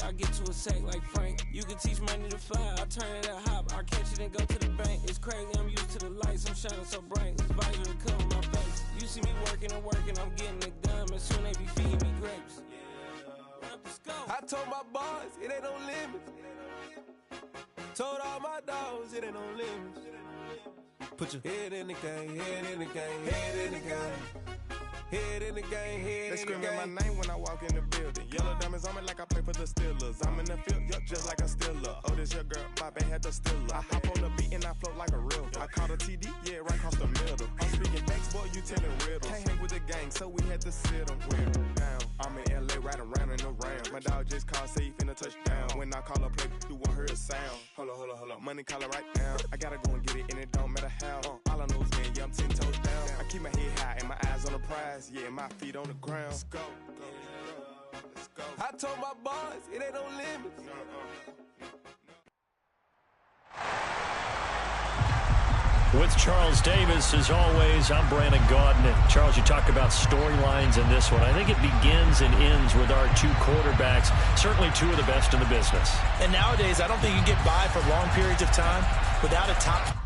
I get to a sack like Frank. You can teach money to fly, I turn it a hop. I catch it and go to the bank. It's crazy, I'm used to the lights, I'm shining so bright. This visor to cover my face. You see me working and working, I'm getting it done. And soon they be feeding me grapes. I told my boys, it ain't no limits. Told all my dogs, it ain't no limits. Put your head in the game, head in the game, head in the game. Head in the game, head they in the game. They screaming my name when I walk in the building. Yellow diamonds on me like I play for the Steelers. I'm in the field, yup, just like a Steeler. Oh, this your girl, my band had the Steeler. I hop on the beat and I float like a river. I caught a TD, yeah, right across the middle. I'm speaking facts, boy, you telling riddles. Can't hang with the gang, so we had to sit them down. I'm in LA, riding round and around. My dog just called, say he finna touchdown. When I call a play, you won't hear a sound. Hold up, money caller right now. I gotta go and get it, and it don't matter how. All I know is man, yeah, I'm 10 toes down. I keep my head high and my eyes on the prize. Yeah, my feet on the ground. Let's go. Let's go. I told my boys, it ain't no limits. With Charles Davis, as always, I'm Brandon Gaudin. Charles, you talk about storylines in this one. I think it begins and ends with our two quarterbacks, certainly two of the best in the business. And nowadays, I don't think you can get by for long periods of time without a top.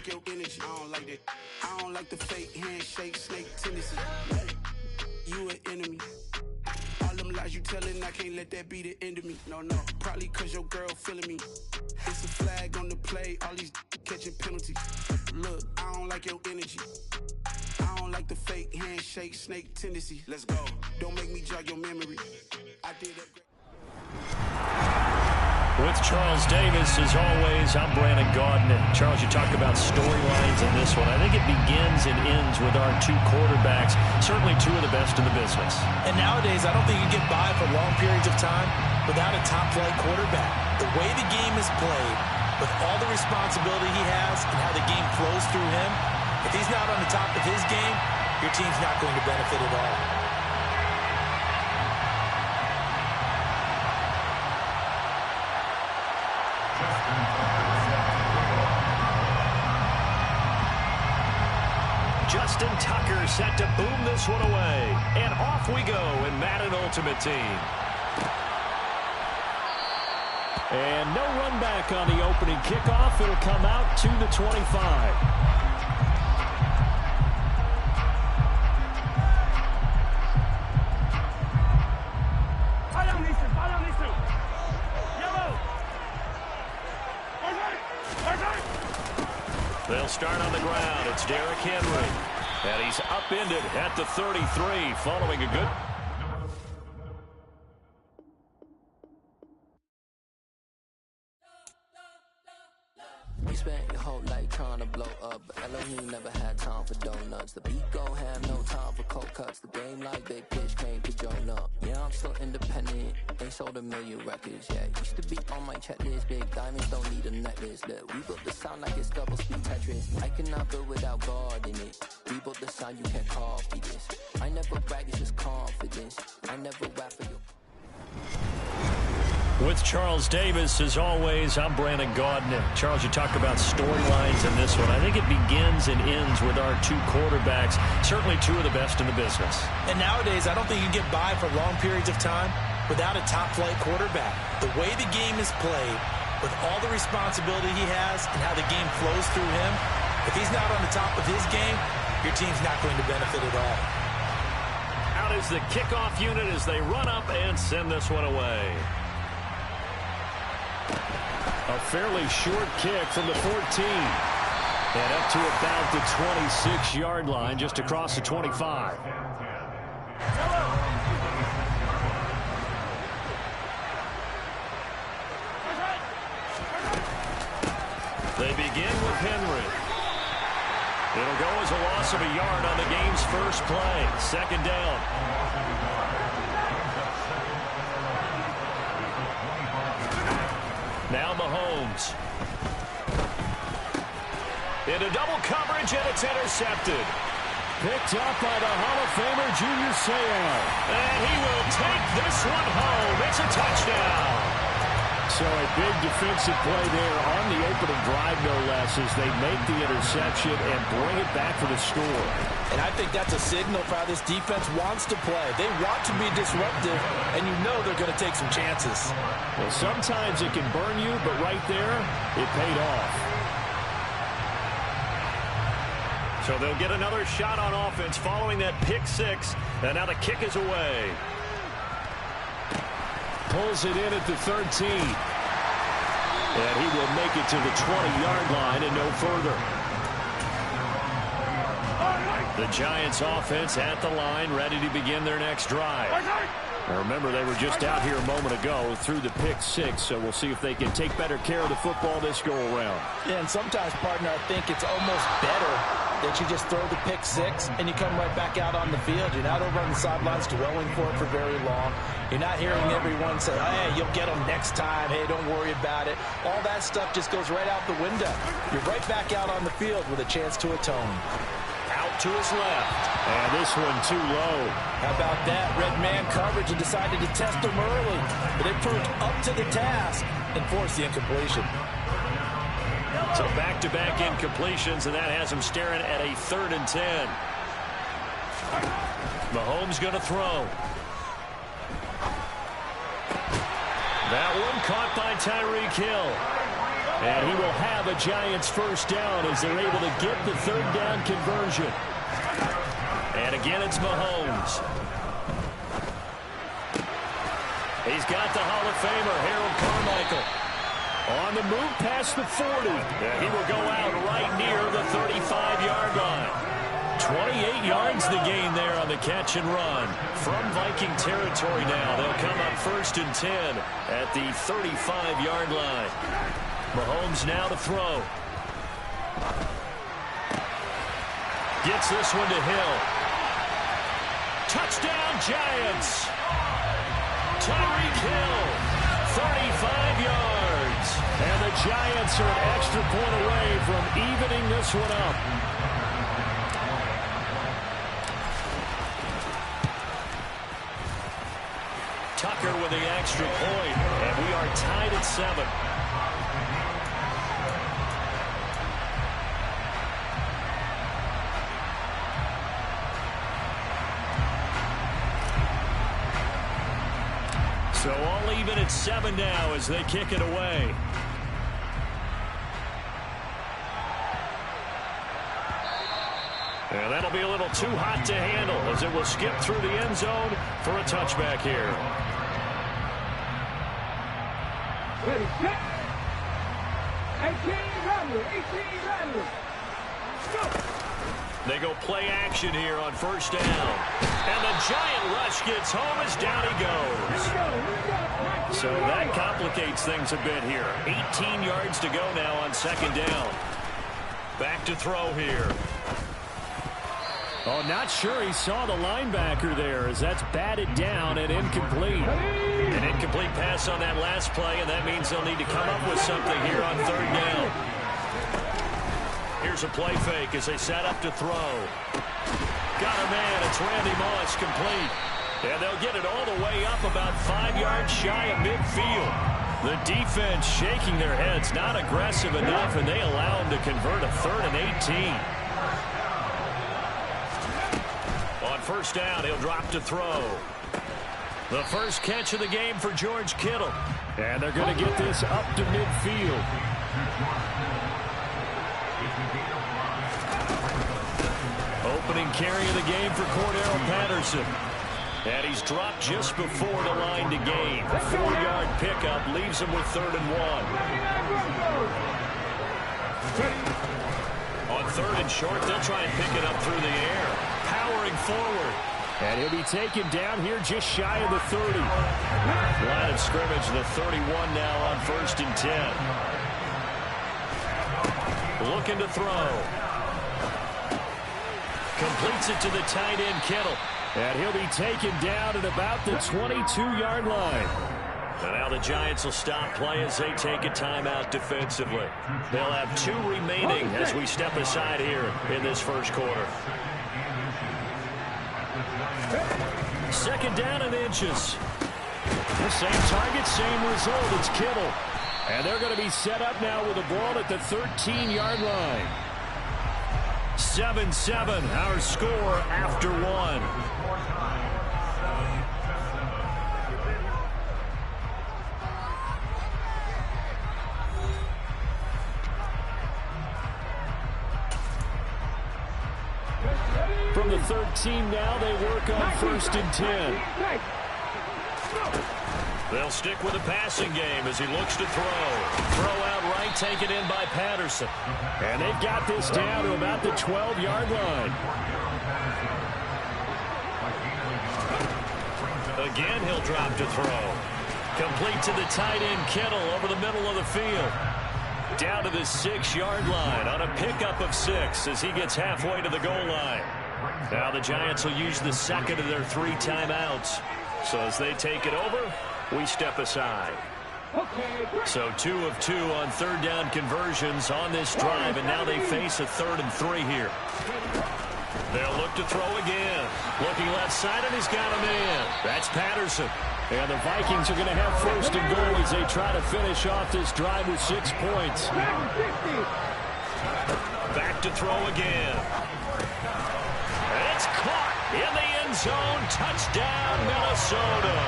Your energy, I don't like that. I don't like the fake handshake, snake tendency. You an enemy. All them lies you telling, I can't let that be the end of me. No, probably cause your girl feeling me. It's a flag on the play, all these catching penalties. Look, I don't like your energy. I don't like the fake handshake, snake tendency. Let's go. Don't make me jog your memory. I did that. With Charles Davis, as always, I'm Brandon Gaudin. Charles, you talk about storylines in this one. I think it begins and ends with our two quarterbacks, certainly two of the best in the business. And nowadays, I don't think you can get by for long periods of time without a top-flight quarterback. The way the game is played, with all the responsibility he has and how the game flows through him, if he's not on the top of his game, your team's not going to benefit at all. Justin Tucker set to boom this one away. And off we go in Madden Ultimate Team. And no run back on the opening kickoff. It'll come out to the 25. They'll start on the ground. It's Derrick Henry. And he's upended at the 33 following a good... You spent your whole life trying to blow up, but Elohim never had time for donuts. The beat gon' have no time for cold cuts. The game like Big Pitch came to join up. Yeah, I'm still independent. Ain't sold a million records yet. Used to be on my checklist. Big diamonds don't need a necklace. Look, we built the sound like it's double speed Tetris. I cannot build without God in it. We built the sound, you can't copy this. I never brag, it's just confidence. I never rap for your... With Charles Davis, as always, I'm Brandon Gaudin. Charles, you talk about storylines in this one. I think it begins and ends with our two quarterbacks, certainly two of the best in the business. And nowadays, I don't think you can get by for long periods of time without a top-flight quarterback. The way the game is played, with all the responsibility he has and how the game flows through him, if he's not on the top of his game, your team's not going to benefit at all. Out is the kickoff unit as they run up and send this one away. A fairly short kick from the 14. And up to about the 26-yard line, just across the 25. They begin with Henry. It'll go as a loss of a yard on the game's first play. Second down. Now Mahomes. Into double coverage, and it's intercepted. picked up by the Hall of Famer Junior Seau. And he will take this one home. It's a touchdown. So a big defensive play there on the opening drive, no less, as they make the interception and bring it back for the score. And I think that's a signal for how this defense wants to play. They want to be disruptive, and you know they're going to take some chances. Well, sometimes it can burn you, but right there, it paid off. So they'll get another shot on offense following that pick six, and now the kick is away. Pulls it in at the 13. And he will make it to the 20-yard line and no further. The Giants offense at the line, ready to begin their next drive. Now remember, they were just out here a moment ago through the pick six, so we'll see if they can take better care of the football this go-around. Yeah, and sometimes, partner, I think it's almost better that you just throw the pick six and you come right back out on the field. You're not over on the sidelines dwelling for it for very long. You're not hearing everyone say, hey, you'll get them next time. Hey, don't worry about it. All that stuff just goes right out the window. You're right back out on the field with a chance to atone. Out to his left. And this one too low. How about that? Red man coverage and decided to test him early. But they proved up to the task and forced the incompletion. So back-to-back incompletions, and that has him staring at a 3rd and 10. Mahomes going to throw. That one caught by Tyreek Hill. And he will have a Giants first down as they're able to get the 3rd down conversion. And again, it's Mahomes. He's got the Hall of Famer, Harold Carmichael. On the move past the 40. And he will go out right near the 35-yard line. 28 yards the gain there on the catch and run. From Viking territory now, they'll come up 1st and 10 at the 35-yard line. Mahomes now to throw. Gets this one to Hill. Touchdown, Giants. Tyreek Hill, 35 yards. And the Giants are an extra point away from evening this one up. Tucker with the extra point, and we are tied at 7. So all even at 7 now as they kick it away. And that'll be a little too hot to handle as it will skip through the end zone for a touchback here. Ready, set. 18 runners. Go. They go play action here on 1st down. And the giant rush gets home as down he goes. So that complicates things a bit here. 18 yards to go now on 2nd down. Back to throw here. Oh, not sure he saw the linebacker there as that's batted down and incomplete. An incomplete pass on that last play, and that means they'll need to come up with something here on 3rd down. Here's a play fake as they set up to throw. Got a man. It's Randy Moss complete. And they'll get it all the way up about 5 yards shy of midfield. The defense shaking their heads, not aggressive enough, and they allow them to convert a 3rd and 18. On 1st down, he'll drop to throw. The first catch of the game for George Kittle. And they're going to get this up to midfield. Opening carry of the game for Cordero Patterson. And he's dropped just before the line to gain. 4-yard pickup leaves him with 3rd and 1. On 3rd and short, they'll try and pick it up through the air. Powering forward. And he'll be taken down here just shy of the 30. Line of scrimmage, the 31 now on 1st and 10. Looking to throw. Completes it to the tight end, Kittle. And he'll be taken down at about the 22-yard line. And now the Giants will stop play as they take a timeout defensively. They'll have 2 remaining as we step aside here in this 1st quarter. Second down and inches. The same target, same result. It's Kittle. And they're going to be set up now with the ball at the 13-yard line. 7-7, our score after one. From the 13 now, they work on 1st and 10. They'll stick with the passing game as he looks to throw. Throw out right, taken in by Patterson. And they've got this down to about the 12-yard line. Again, he'll drop to throw. Complete to the tight end, Kittle, over the middle of the field. Down to the 6-yard line on a pickup of 6 as he gets halfway to the goal line. Now the Giants will use the second of their 3 timeouts. So as they take it over, we step aside. So 2 of 2 on third down conversions on this drive, and now they face a 3rd and 3 here. They'll look to throw again. Looking left side, and he's got a man. That's Patterson. And the Vikings are going to have 1st and goal as they try to finish off this drive with 6 points. Back to throw again. It's caught in the end zone. Touchdown, Minnesota.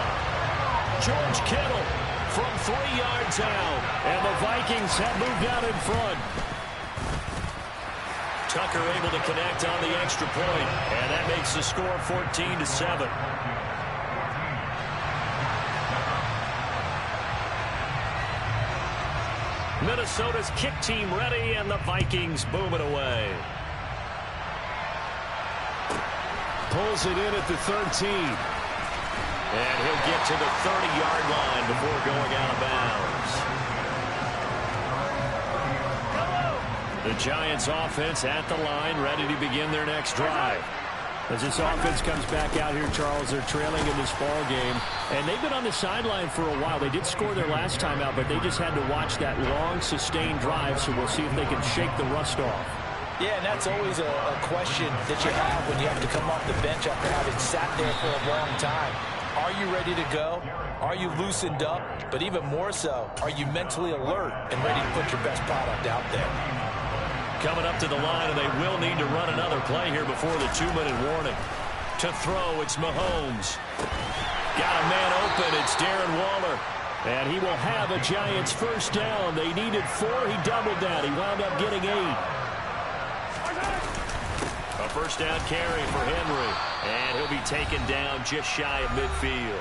George Kittle from 3 yards out. And the Vikings have moved out in front. Tucker able to connect on the extra point. And that makes the score 14-7. Minnesota's kick team ready, and the Vikings boom it away. Pulls it in at the 13. And he'll get to the 30-yard line before going out of bounds. The Giants offense at the line, ready to begin their next drive. As this offense comes back out here, Charles, they're trailing in this ball game. And they've been on the sideline for a while. They did score their last time out, but they just had to watch that long, sustained drive. So we'll see if they can shake the rust off. Yeah, and that's always a question that you have when you have to come off the bench after having sat there for a long time. Are you ready to go? Are you loosened up? But even more so, are you mentally alert and ready to put your best product out there? Coming up to the line, and they will need to run another play here before the 2-minute warning. To throw, it's Mahomes. Got a man open, it's Darren Waller. And he will have a Giants 1st down. They needed 4, he doubled that. He wound up getting 8. A 1st down carry for Henry. And he'll be taken down just shy of midfield.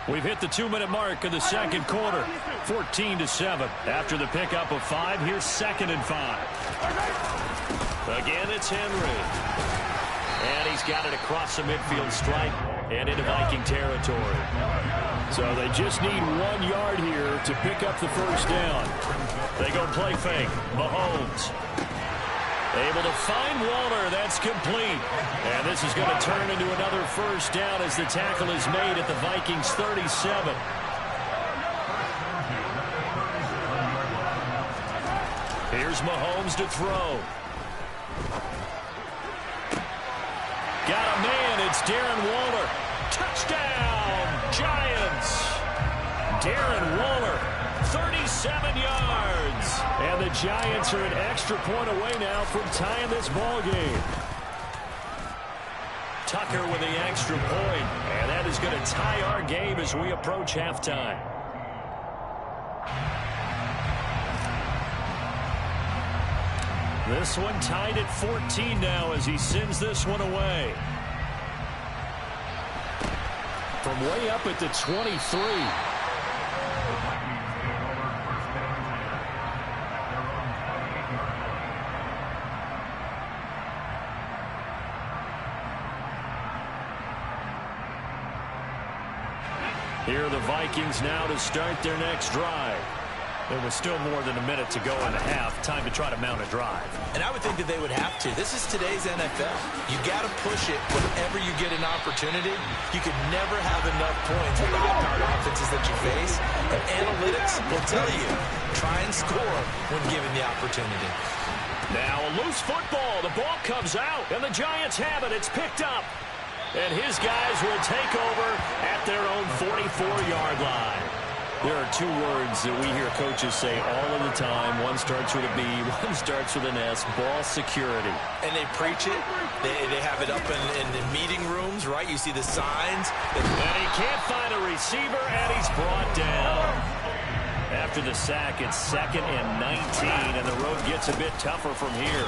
We've hit the 2-minute mark of the second quarter. 14-7. After the pickup of 5, here's 2nd and 5. Again, it's Henry. And he's got it across the midfield stripe and into Viking territory. So they just need 1 yard here to pick up the 1st down. They go play fake. Mahomes. Able to find Waller. That's complete. And this is going to turn into another 1st down as the tackle is made at the Vikings 37. Here's Mahomes to throw. Got a man. It's Darren Waller. Touchdown, Giants. Darren Waller, 37 yards. And the Giants are an extra point away now from tying this ball game. Tucker with the extra point. And that is going to tie our game as we approach halftime. This one tied at 14 now as he sends this one away. From way up at the 23. Here are the Vikings now to start their next drive. There was still more than a minute to go in the half. Time to try to mount a drive. And I would think that they would have to. This is today's NFL. You got to push it whenever you get an opportunity. You could never have enough points with the high-powered offenses that you face. And analytics will tell you, try and score when given the opportunity. Now a loose football. The ball comes out, and the Giants have it. It's picked up. And his guys will take over at their own 44-yard line. There are two words that we hear coaches say all of the time. One starts with a B, one starts with an S, ball security. And they preach it. They have it up in the meeting rooms, right? You see the signs. And he can't find a receiver, and he's brought down. After the sack, it's 2nd and 19, and the road gets a bit tougher from here.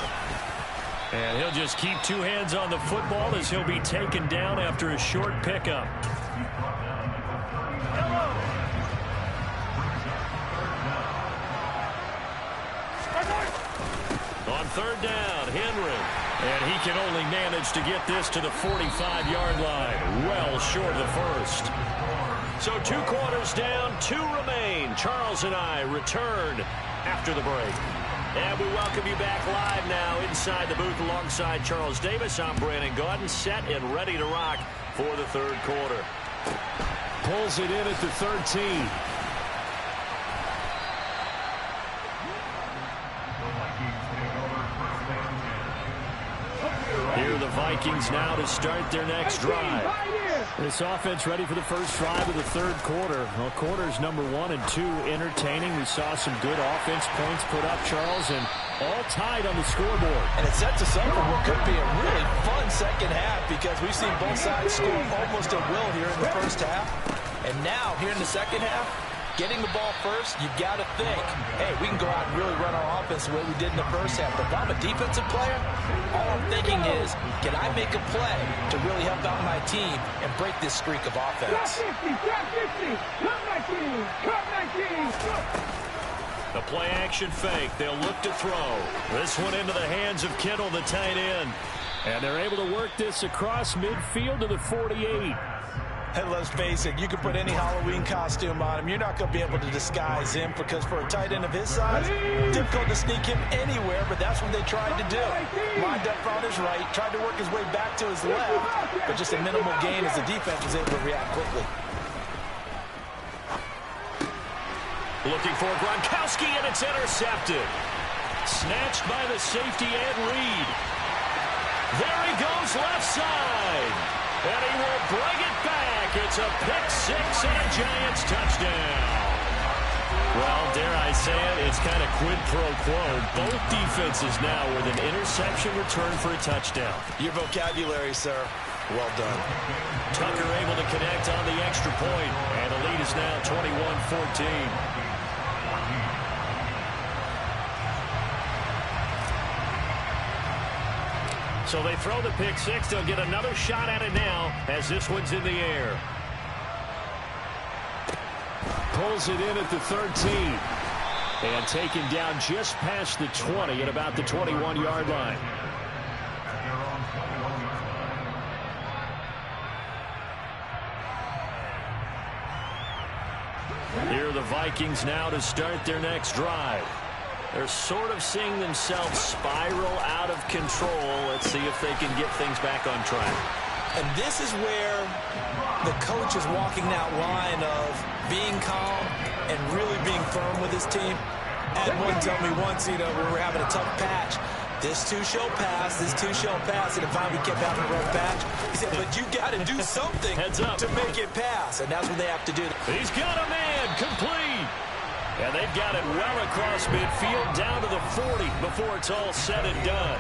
And he'll just keep two hands on the football as he'll be taken down after a short pickup. On 3rd down, Henry. And he can only manage to get this to the 45-yard line. Well short of the first. So 2 quarters down, 2 remain. Charles and I return after the break. And we welcome you back live now inside the booth alongside Charles Davis. I'm Brandon Gaudin, set and ready to rock for the 3rd quarter. Pulls it in at the 13. Here are the Vikings now to start their next drive. This offense ready for the first drive of the 3rd quarter. Well, quarters number 1 and 2 entertaining. We saw some good offense points put up, Charles, and all tied on the scoreboard. And it sets us up for what could be a really fun second half because we've seen both sides score almost at will here in the first half. And now, here in the second half, getting the ball first, you've got to think, hey, we can go out and really run our offense the way we did in the first half. But if I'm a defensive player, all I'm thinking is, can I make a play to really help out my team and break this streak of offense? The play action fake. They'll look to throw. This one into the hands of Kittle, the tight end. And they're able to work this across midfield to the 48. And let's face it, you can put any Halloween costume on him. You're not going to be able to disguise him because for a tight end of his size, difficult to sneak him anywhere, but that's what they tried to do. Lined up on his right, tried to work his way back to his left, but just a minimal gain as the defense was able to react quickly. Looking for Gronkowski, and it's intercepted. Snatched by the safety, Ed Reed. There he goes left side. And he will bring it back. It's a pick 6 and a Giants touchdown. Well, dare I say it, it's kind of quid pro quo. Both defenses now with an interception return for a touchdown. Your vocabulary, sir. Well done. Tucker able to connect on the extra point, and the lead is now 21-14. So they throw the pick 6. They'll get another shot at it now as this one's in the air. Pulls it in at the 13. And taken down just past the 20 at about the 21-yard line. Here are the Vikings now to start their next drive. They're sort of seeing themselves spiral out of control. Let's see if they can get things back on track. And this is where the coach is walking that line of being calm and really being firm with his team. Had one tell me once, we were having a tough patch. This too shall pass, this too shall pass. And if we kept having a rough patch, he said, but you got to do something to make it pass. And that's what they have to do. He's got a man, complete. And they've got it well across midfield down to the 40 before it's all said and done.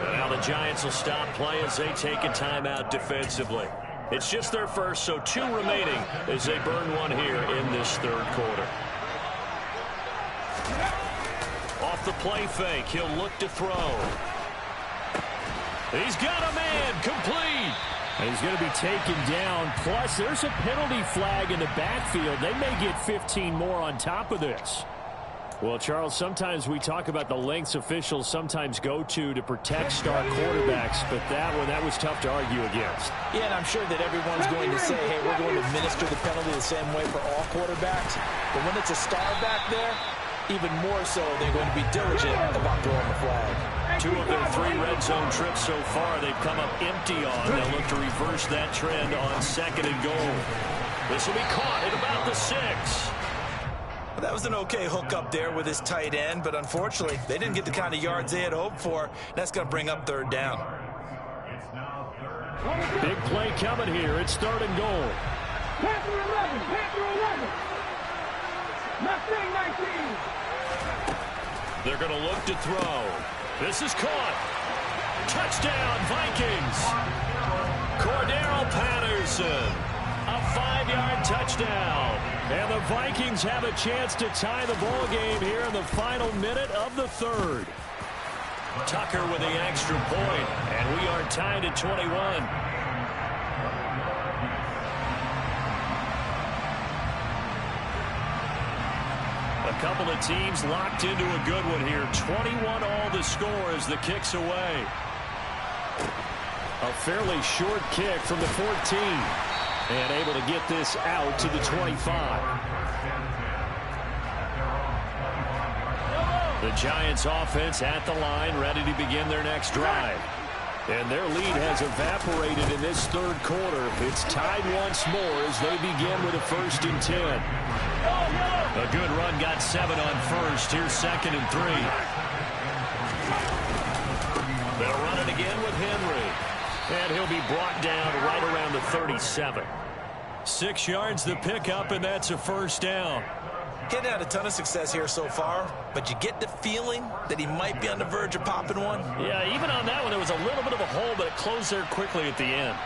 And now the Giants will stop play as they take a timeout defensively. It's just their first, so 2 remaining as they burn one here in this 3rd quarter. Off the play fake, he'll look to throw. He's got a man, complete. And he's going to be taken down. Plus, there's a penalty flag in the backfield. They may get 15 more on top of this. Well, Charles, sometimes we talk about the lengths officials sometimes go to protect star quarterbacks, but that was tough to argue against. Yeah, and I'm sure that everyone's going to say, hey, we're going to administer the penalty the same way for all quarterbacks. But when it's a star back there, even more so, they're going to be diligent about throwing the flag. 2 of their 3 red zone trips so far they've come up empty on. They'll look to reverse that trend on 2nd and goal. This will be caught at about the 6. Well, that was an okay hook up there with his tight end, but unfortunately, they didn't get the kind of yards they had hoped for. That's going to bring up 3rd down. Big play coming here. It's 3rd and goal. Panther 11, Panther 11. Mustang 19. They're going to look to throw. This is caught. Touchdown, Vikings. Cordero Patterson. A 5-yard touchdown. And the Vikings have a chance to tie the ball game here in the final minute of the 3rd. Tucker with the extra point, and we are tied at 21. A couple of teams locked into a good one here. 21 all the score as the kick's away. A fairly short kick from the 14. And able to get this out to the 25. The Giants offense at the line, ready to begin their next drive. And their lead has evaporated in this 3rd quarter. It's tied once more as they begin with a 1st and 10. A good run, got 7 on 1st. Here's 2nd and 3. They'll run it again with Henry. And he'll be brought down right around the 37. 6 yards the pickup, and that's a 1st down. He hadn't had a ton of success here so far, but you get the feeling that he might be on the verge of popping one. Yeah, even on that one, there was a little bit of a hole, but it closed there quickly at the end.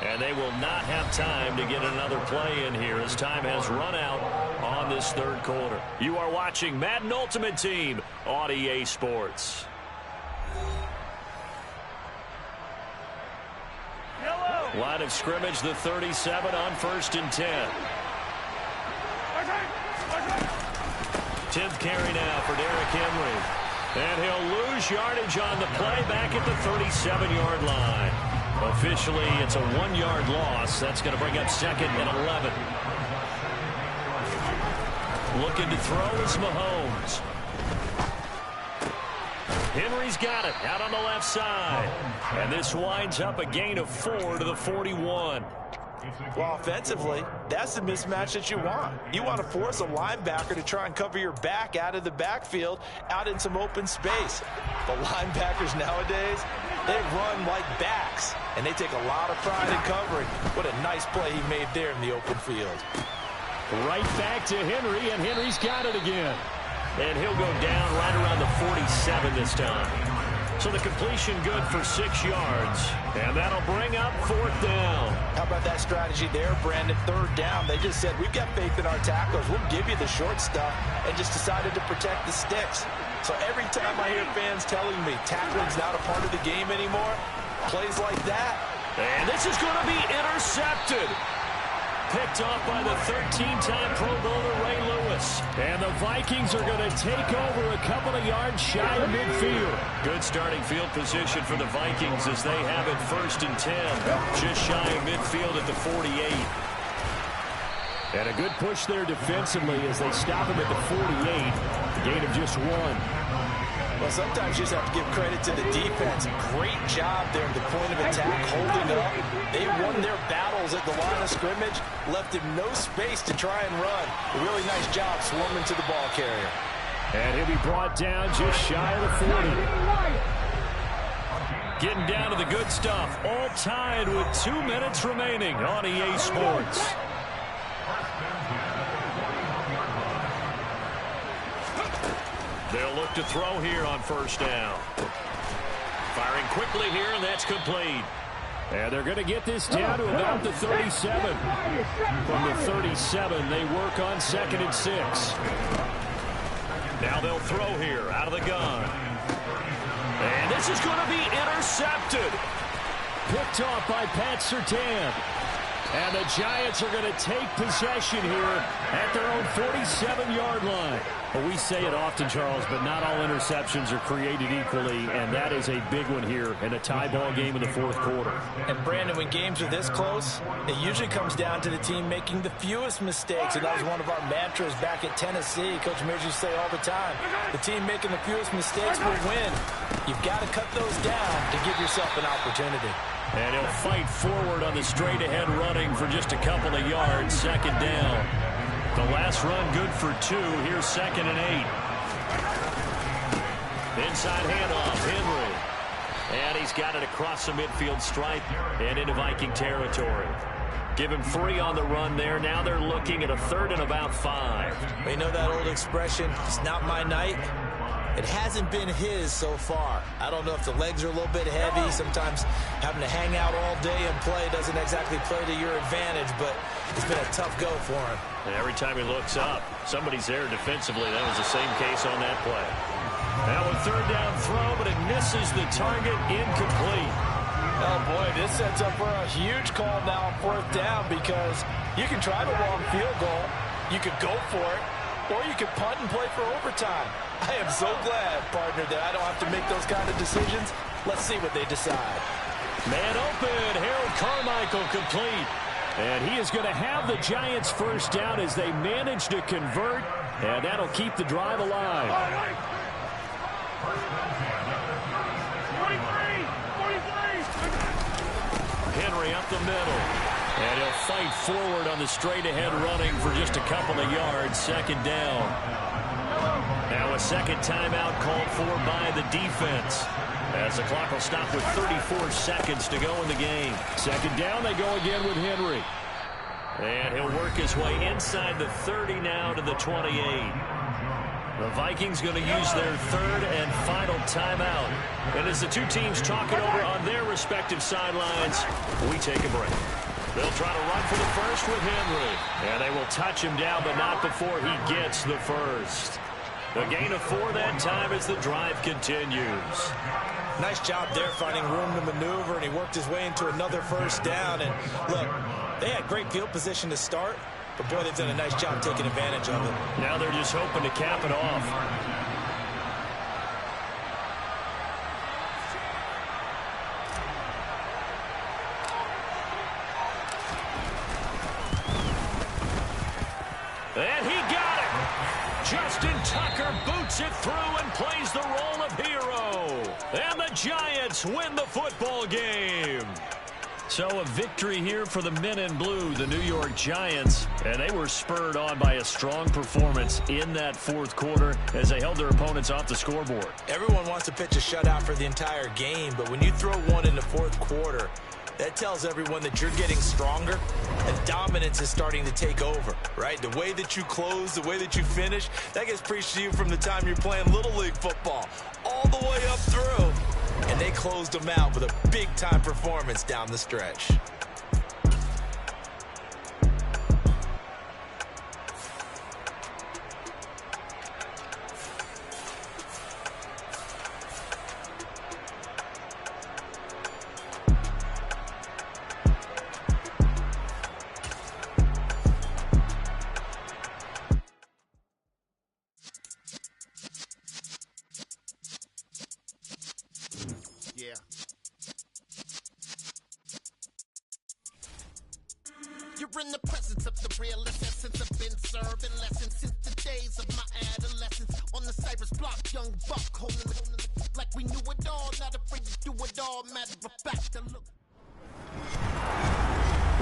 And they will not have time to get another play in here as time has run out on this 3rd quarter. You are watching Madden Ultimate Team on EA Sports. Line of scrimmage, the 37 on 1st and 10. 10th carry now for Derrick Henry. And he'll lose yardage on the play back at the 37-yard line. Officially, it's a 1-yard loss. That's going to bring up 2nd and 11. Looking to throw is Mahomes. Henry's got it out on the left side. And this winds up a gain of 4 to the 41. Well, offensively, that's the mismatch that you want. You want to force a linebacker to try and cover your back out of the backfield, out in some open space. The linebackers nowadays, they run like backs, and they take a lot of pride in covering. What a nice play he made there in the open field. Right back to Henry, and Henry's got it again. And he'll go down right around the 47 this time. So the completion good for 6 yards. And that'll bring up 4th down. How about that strategy there, Brandon? 3rd down. They just said, we've got faith in our tacklers. We'll give you the short stuff, and just decided to protect the sticks. So every time I hear fans telling me tackling's not a part of the game anymore, plays like that. And this is going to be intercepted. Picked off by the 13-time Pro Bowler Ray Lewis. And the Vikings are going to take over a couple of yards shy of midfield. Good starting field position for the Vikings as they have it 1st and 10. Just shy of midfield at the 48. And a good push there defensively as they stop him at the 48. A gain of just 1. Well, sometimes you just have to give credit to the defense. Great job there at the point of attack, holding up. They won their battles at the line of scrimmage, left him no space to try and run. A really nice job swarming to the ball carrier. And he'll be brought down just shy of the 40. Getting down to the good stuff. All tied with 2 minutes remaining on EA Sports. They'll look to throw here on 1st down. Firing quickly here, and that's complete. And they're going to get this down to about the 37. From the 37, they work on 2nd and 6. Now they'll throw here out of the gun. And this is going to be intercepted. Picked off by Pat Surtain. And the Giants are going to take possession here at their own 47-yard line. Well, we say it often, Charles, but not all interceptions are created equally, and that is a big one here in a tie ball game in the 4th quarter. And, Brandon, when games are this close, it usually comes down to the team making the fewest mistakes, and that was one of our mantras back at Tennessee. Coach Mears used to say all the time, the team making the fewest mistakes will win. You've got to cut those down to give yourself an opportunity. And he'll fight forward on the straight-ahead running for just a couple of yards. Second down. The last run good for 2. Here's 2nd and 8. Inside handoff, Henry. And he's got it across the midfield stripe and into Viking territory. Give him 3 on the run there. Now they're looking at a 3rd and about 5. You know that old expression, it's not my night. It hasn't been his so far. I don't know if the legs are a little bit heavy. Sometimes having to hang out all day and play doesn't exactly play to your advantage, but it's been a tough go for him. And every time he looks up, somebody's there defensively. That was the same case on that play. Now a 3rd down throw, but it misses the target, incomplete. Oh, boy, this sets up for a huge call now on 4th down because you can try the long field goal, you could go for it, or you could punt and play for overtime. I am so glad, partner, that I don't have to make those kind of decisions. Let's see what they decide. Man open, Harold Carmichael complete. And he is going to have the Giants' 1st down as they manage to convert, and that'll keep the drive alive. 43! Henry up the middle. And he'll fight forward on the straight-ahead running for just a couple of yards. 2nd down. Now a 2nd timeout called for by the defense, as the clock will stop with 34 seconds to go in the game. 2nd down, they go again with Henry. And he'll work his way inside the 30 now to the 28. The Vikings going to use their 3rd and final timeout. And as the two teams talk it over on their respective sidelines, we take a break. They'll try to run for the 1st with Henry. And they will touch him down, but not before he gets the 1st. The gain of 4 that time as the drive continues. Nice job there finding room to maneuver, and he worked his way into another 1st down. And look, they had great field position to start, but boy, they've done a nice job taking advantage of it. Now they're just hoping to cap it off. And he got it. Justin Tucker boots it through and plays the role of hero. And the Giants win the football game. So a victory here for the men in blue, the New York Giants. And they were spurred on by a strong performance in that 4th quarter as they held their opponents off the scoreboard. Everyone wants to pitch a shutout for the entire game, but when you throw one in the 4th quarter, that tells everyone that you're getting stronger and dominance is starting to take over, right? The way that you close, the way that you finish, that gets preached to you from the time you're playing Little League football all the way up through. And they closed them out with a big-time performance down the stretch. You're in the presence of the realest essence. I've been serving lessons since the days of my adolescence. On the Cypress block, young buck holding it like we knew it all. Not afraid to do it all. Matter of fact, to look.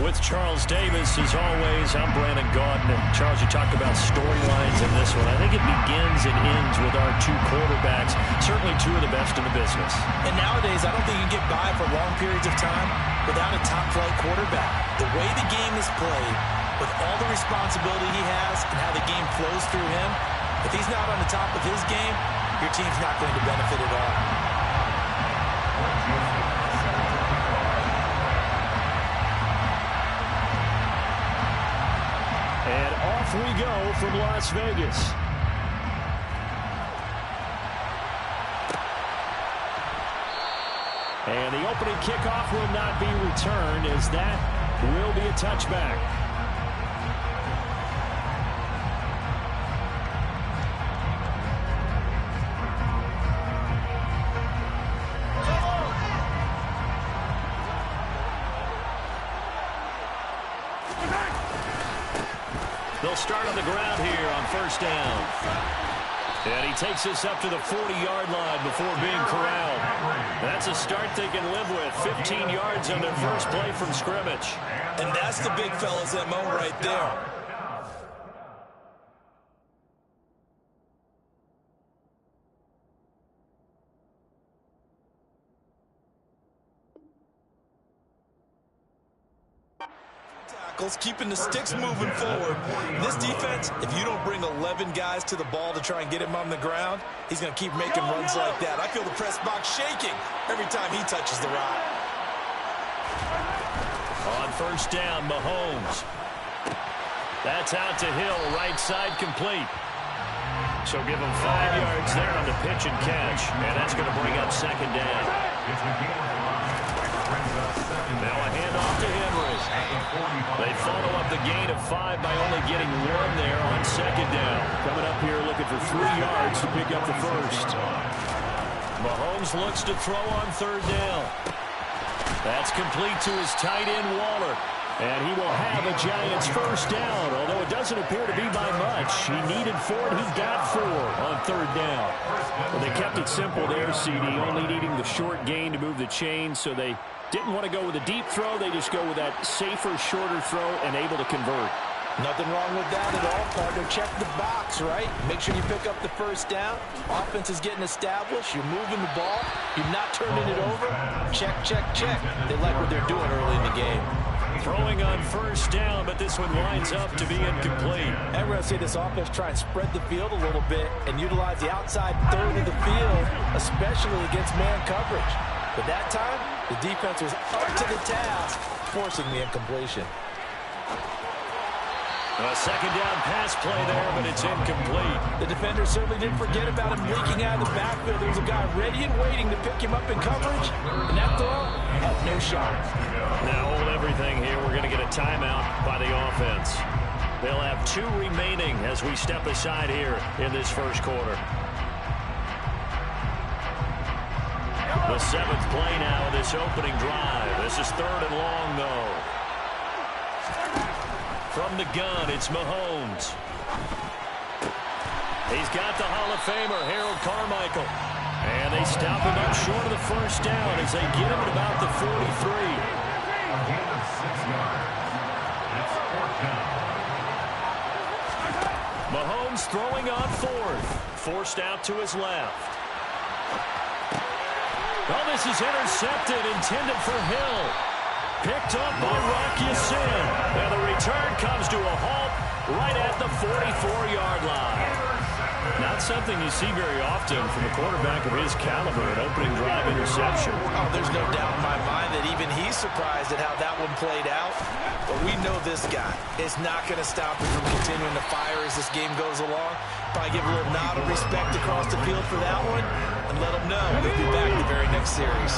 With Charles Davis, as always, I'm Brandon Gaudin. Charles, you talked about storylines in this one. I think it begins and ends with our 2 quarterbacks, certainly 2 of the best in the business. And nowadays, I don't think you can get by for long periods of time without a top-flight quarterback. The way the game is played, with all the responsibility he has and how the game flows through him, if he's not on the top of his game, your team's not going to benefit at all. And off we go from Las Vegas. And the opening kickoff will not be returned, as that will be a touchback. They'll start on the ground here on 1st down. And he takes us up to the 40-yard line before being corralled. That's a start they can live with. 15 yards on their first play from scrimmage. And that's the big fella's MO right there. Keeping the sticks moving forward. This defense, if you don't bring 11 guys to the ball to try and get him on the ground, he's going to keep making runs like that. I feel the press box shaking every time he touches the rock. On first down, Mahomes. That's out to Hill, right side complete. So give him 5 yards there on the pitch and catch, and that's going to bring up second down. Now a handoff to Henry. They follow up the gain of 5 by only getting 1 there on second down. Coming up here looking for 3 yards to pick up the first. Mahomes looks to throw on third down. That's complete to his tight end, Waller. And he will have a Giants first down, although it doesn't appear to be by much. He needed 4, and he got 4 on third down. Well, they kept it simple there, CD, only needing the short gain to move the chain, so they didn't want to go with a deep throw. They just go with that safer, shorter throw and able to convert. Nothing wrong with that at all, partner. Check the box, right? Make sure you pick up the first down. Offense is getting established. You're moving the ball. You're not turning it over. Check, check, check. They like what they're doing early in the game. Throwing on first down, but this one winds up to be incomplete. And we're going to see this offense try and spread the field a little bit and utilize the outside third of the field, especially against man coverage. But that time, the defense was up to the task, forcing the incompletion. A second down pass play there, but it's incomplete. The defender certainly didn't forget about him leaking out of the backfield. There was a guy ready and waiting to pick him up in coverage, and that throw had no shot. Now hold everything here. We're going to get a timeout by the offense. They'll have 2 remaining as we step aside here in this first quarter. The 7th play now of this opening drive. This is 3rd and long, though. From the gun, it's Mahomes. He's got the Hall of Famer, Harold Carmichael. And they stop him up short of the first down as they get him at about the 43. Mahomes throwing on 4th. Forced out to his left. Oh, this is intercepted, intended for Hill. Picked up by Rock Ya-Sin. And the return comes to a halt right at the 44-yard line. Not something you see very often from a quarterback of his caliber, an opening drive interception. Oh, there's no doubt in my mind that even he's surprised at how that one played out. But we know this guy is not going to stop him from continuing to fire as this game goes along. Probably give a little nod of respect across the field for that one and let him know he'll be back the very next series.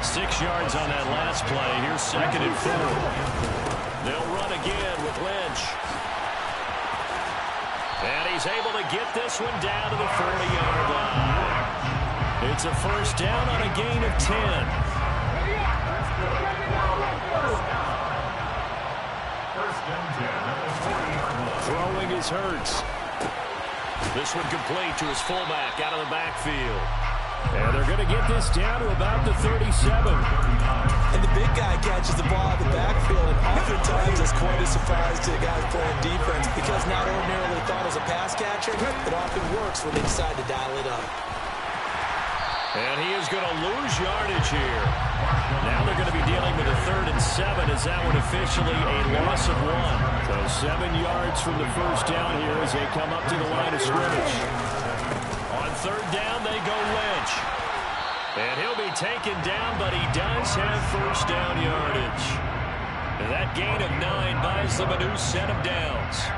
6 yards on that last play. Here's 2nd and 4. They'll run again with Lynch. And he's able to get this one down to the 40-yard line. It's a first down on a gain of 10. Throwing is Hurts. This one complete to his fullback out of the backfield. And they're going to get this down to about the 37. And the big guy catches the ball out of the backfield, and oftentimes it's quite a surprise to the guys playing defense because not ordinarily thought as a pass catcher, it often works when they decide to dial it up. And he is going to lose yardage here. Now they're going to be dealing with a 3rd and 7 as that one officially a loss of 1. So 7 yards from the first down here as they come up to the line of scrimmage. On 3rd down, they go Lynch. And he'll be taken down, but he does have first down yardage. And that gain of 9 buys them a new set of downs.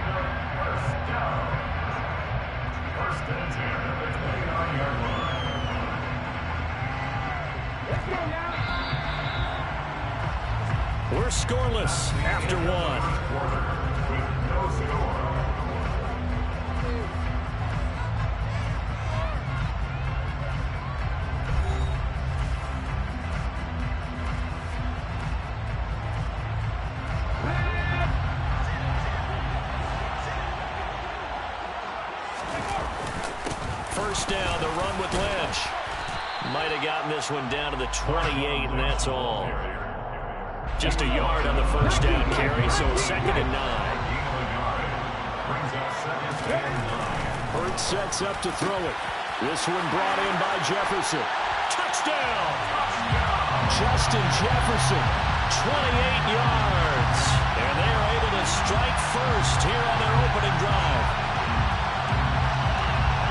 We're scoreless after 1. first down. The run with Lynch. Might have gotten this one down to the 28, and that's all. Just a yard on the first down carry, so 2nd and 9. Hurts sets up to throw it. This one brought in by Jefferson. Touchdown! Justin Jefferson, 28 yards. And they are able to strike first here on their opening drive.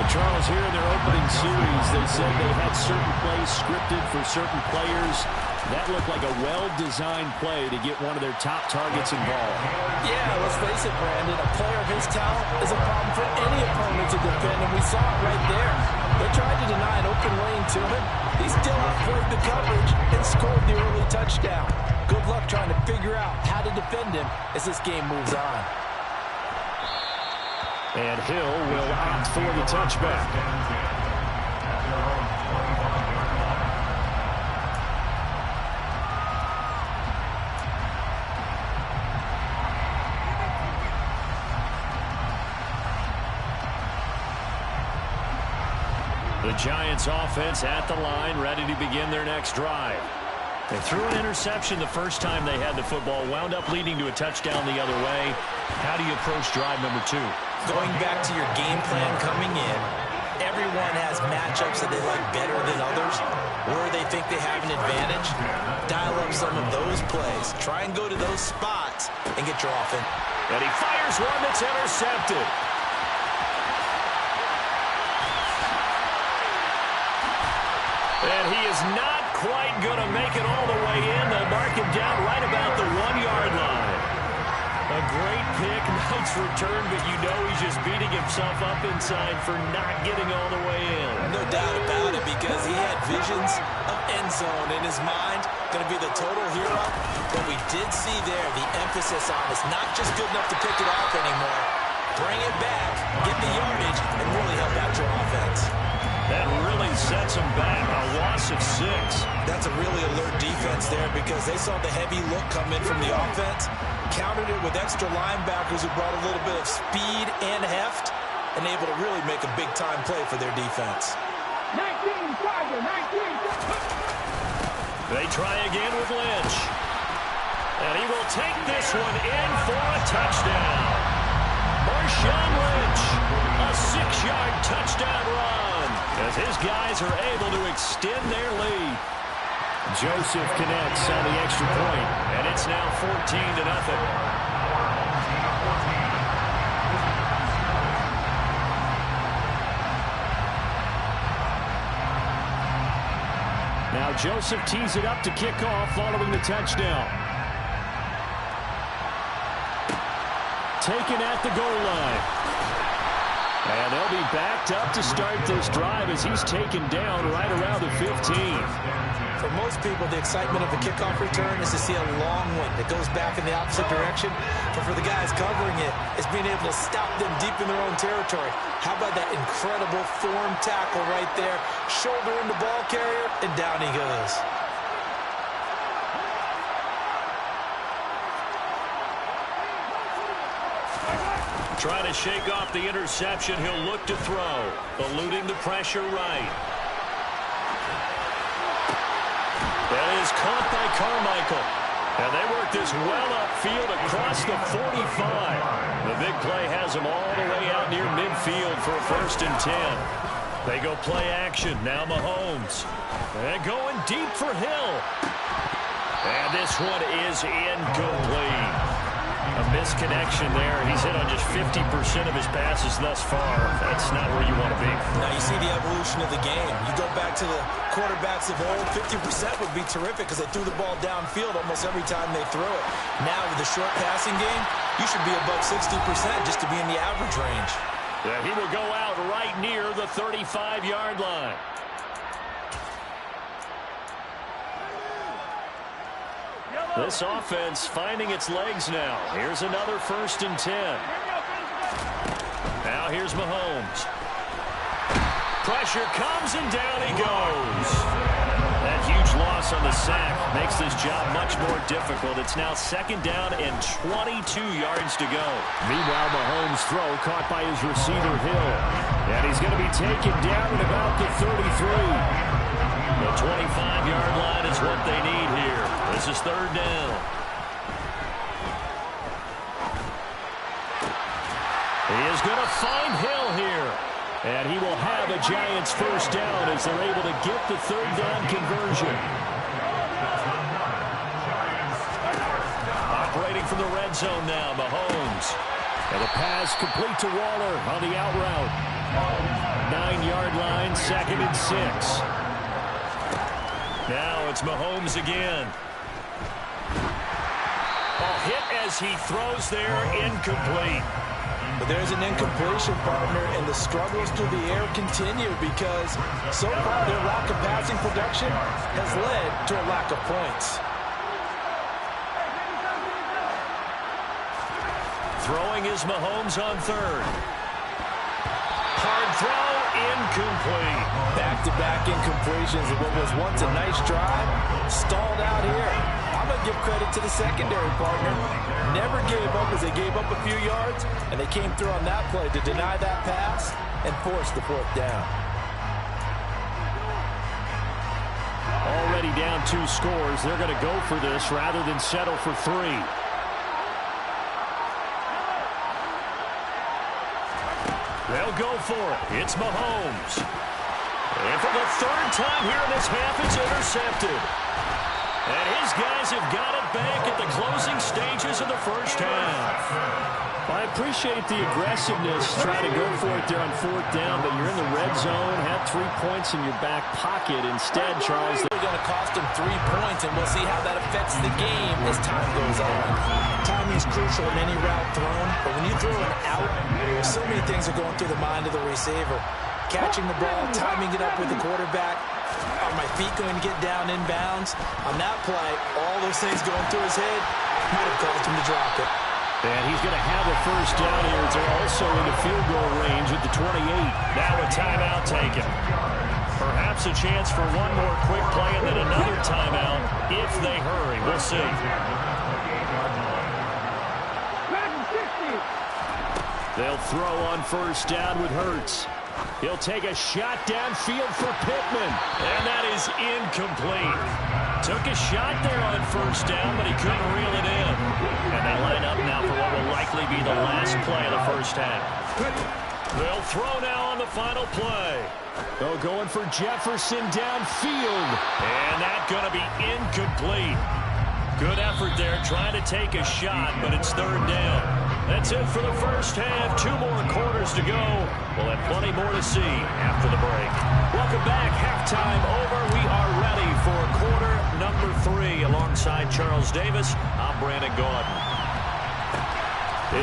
Charles, here in their opening series, they said they had certain plays scripted for certain players. That looked like a well-designed play to get one of their top targets involved. Yeah, let's face it, Brandon. A player of his talent is a problem for any opponent to defend, and we saw it right there. They tried to deny an open lane to him. He still outplayed the coverage and scored the early touchdown. Good luck trying to figure out how to defend him as this game moves on. And Hill will opt for the touchback. The Giants offense at the line, ready to begin their next drive. They threw an interception the first time they had the football, wound up leading to a touchdown the other way. How do you approach drive number 2? Going back to your game plan coming in, everyone has matchups that they like better than others, where they think they have an advantage. Dial up some of those plays. Try and go to those spots and get your offense. And he fires one that's intercepted. And he is not quite going to make it all the way in. They'll mark him down right about the 1-yard line. A great pick, nice return, but you know he's just beating himself up inside for not getting all the way in. No doubt about it, because he had visions of end zone in his mind. Going to be the total hero. But we did see there the emphasis on is not just good enough to pick it off anymore. Bring it back, get the yardage, and really help out your offense. That really sets them back, a loss of 6. That's a really alert defense there because they saw the heavy look come in from the offense, countered it with extra linebackers who brought a little bit of speed and heft, and able to really make a big-time play for their defense. 19, Tiger, 19. They try again with Lynch. And he will take this one in for a touchdown. Marshawn Lynch, a 6-yard touchdown run, as his guys are able to extend their lead. Joseph connects on the extra point, and it's now 14-0. Now Joseph tees it up to kick off following the touchdown. Taken at the goal line. And they'll be backed up to start this drive as he's taken down right around the 15. For most people, the excitement of a kickoff return is to see a long one that goes back in the opposite direction. But for the guys covering it, it's being able to stop them deep in their own territory. How about that incredible form tackle right there? Shoulder in the ball carrier, and down he goes. Trying to shake off the interception. He'll look to throw. Eluding the pressure right. That is caught by Carmichael. And they work this well upfield across the 45. The big play has them all the way out near midfield for a 1st and 10. They go play action. Now Mahomes. And going deep for Hill. And this one is incomplete. A misconnection there. He's hit on just 50% of his passes thus far. That's not where you want to be. Now you see the evolution of the game. You go back to the quarterbacks of old, 50% would be terrific because they threw the ball downfield almost every time they threw it. Now with the short passing game, you should be above 60% just to be in the average range. Yeah, he will go out right near the 35-yard line. This offense finding its legs now. Here's another 1st and 10. Now here's Mahomes. Pressure comes and down he goes. That huge loss on the sack makes this job much more difficult. It's now 2nd down and 22 yards to go. Meanwhile, Mahomes Mahomes' throw caught by his receiver, Hill. And he's going to be taken down at about the 33. The 25-yard line is what they need here. This is third down. He is going to find Hill here. And he will have a Giants first down as they're able to get the third down conversion. Operating from the red zone now, Mahomes. And a pass complete to Waller on the out route. 9-yard line, 2nd and 6. Now it's Mahomes again. Hit as he throws there, incomplete. But there's an incompletion, partner, and the struggles through the air continue because so far their lack of passing production has led to a lack of points. Throwing is Mahomes on third. Hard throw, incomplete. Back-to-back incompletions of what was once a nice drive, stalled out here. I'm going to give credit to the secondary, partner. Never gave up as they gave up a few yards, and they came through on that play to deny that pass and force the fourth down. Already down 2 scores. They're going to go for this rather than settle for 3. They'll go for it. It's Mahomes. And for the 3rd time here in this half, it's intercepted. And his guys have got it back at the closing stages of the first half. I appreciate the aggressiveness, trying to go for it there on 4th down, but you're in the red zone, had 3 points in your back pocket. Instead, Charles, they're going to cost them 3 points, and we'll see how that affects the game as time goes on. Timing is crucial in any route thrown, but when you throw an out, so many things are going through the mind of the receiver. Catching the ball, timing it up with the quarterback. Are my feet going to get down inbounds? On that play, all those things going through his head might have caused him to drop it. And he's going to have a first down here. They're also into field goal range at the 28. Now a timeout taken. Perhaps a chance for one more quick play and then another timeout if they hurry. We'll see. They'll throw on first down with Hurts. He'll take a shot downfield for Pittman. And that is incomplete. Took a shot there on first down, but he couldn't reel it in. And they line up now for what will likely be the last play of the first half. They'll throw now on the final play. They're going for Jefferson downfield. And that's going to be incomplete. Good effort there, trying to take a shot, but it's 3rd down. That's it for the first half. 2 more quarters to go. We'll have plenty more to see after the break. Welcome back. Halftime over. We are ready for quarter number 3. Alongside Charles Davis, I'm Brandon Gaudin.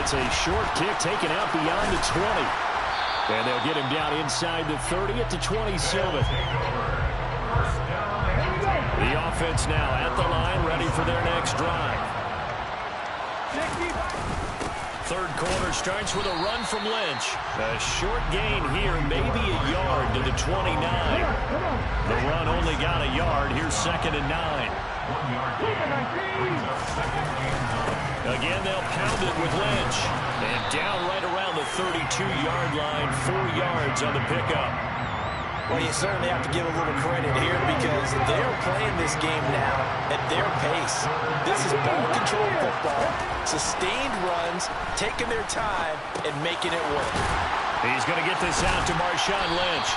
It's a short kick taken out beyond the 20. And they'll get him down inside the 30 at the 27. The offense now at the line, ready for their next drive. 3rd quarter starts with a run from Lynch. A short gain here, maybe a yard to the 29. The run only got a yard. Here's 2nd and 9. Again, they'll pound it with Lynch. And down right around the 32-yard line, 4 yards on the pickup. Well, you certainly have to give a little credit here because they're playing this game now at their pace. This is ball-controlled football, sustained runs, taking their time, and making it work. He's going to get this out to Marshawn Lynch.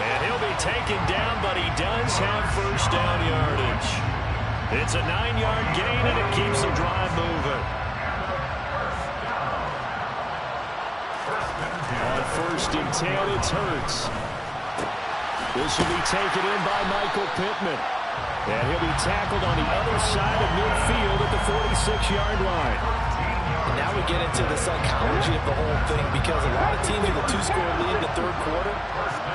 And he'll be taken down, but he does have first down yardage. It's a 9-yard gain, and it keeps the drive moving. On 1st and 10, it's Hurts. This will be taken in by Michael Pittman. And he'll be tackled on the other side of midfield at the 46-yard line. And now we get into the psychology of the whole thing because a lot of teams with a 2-score lead in the 3rd quarter,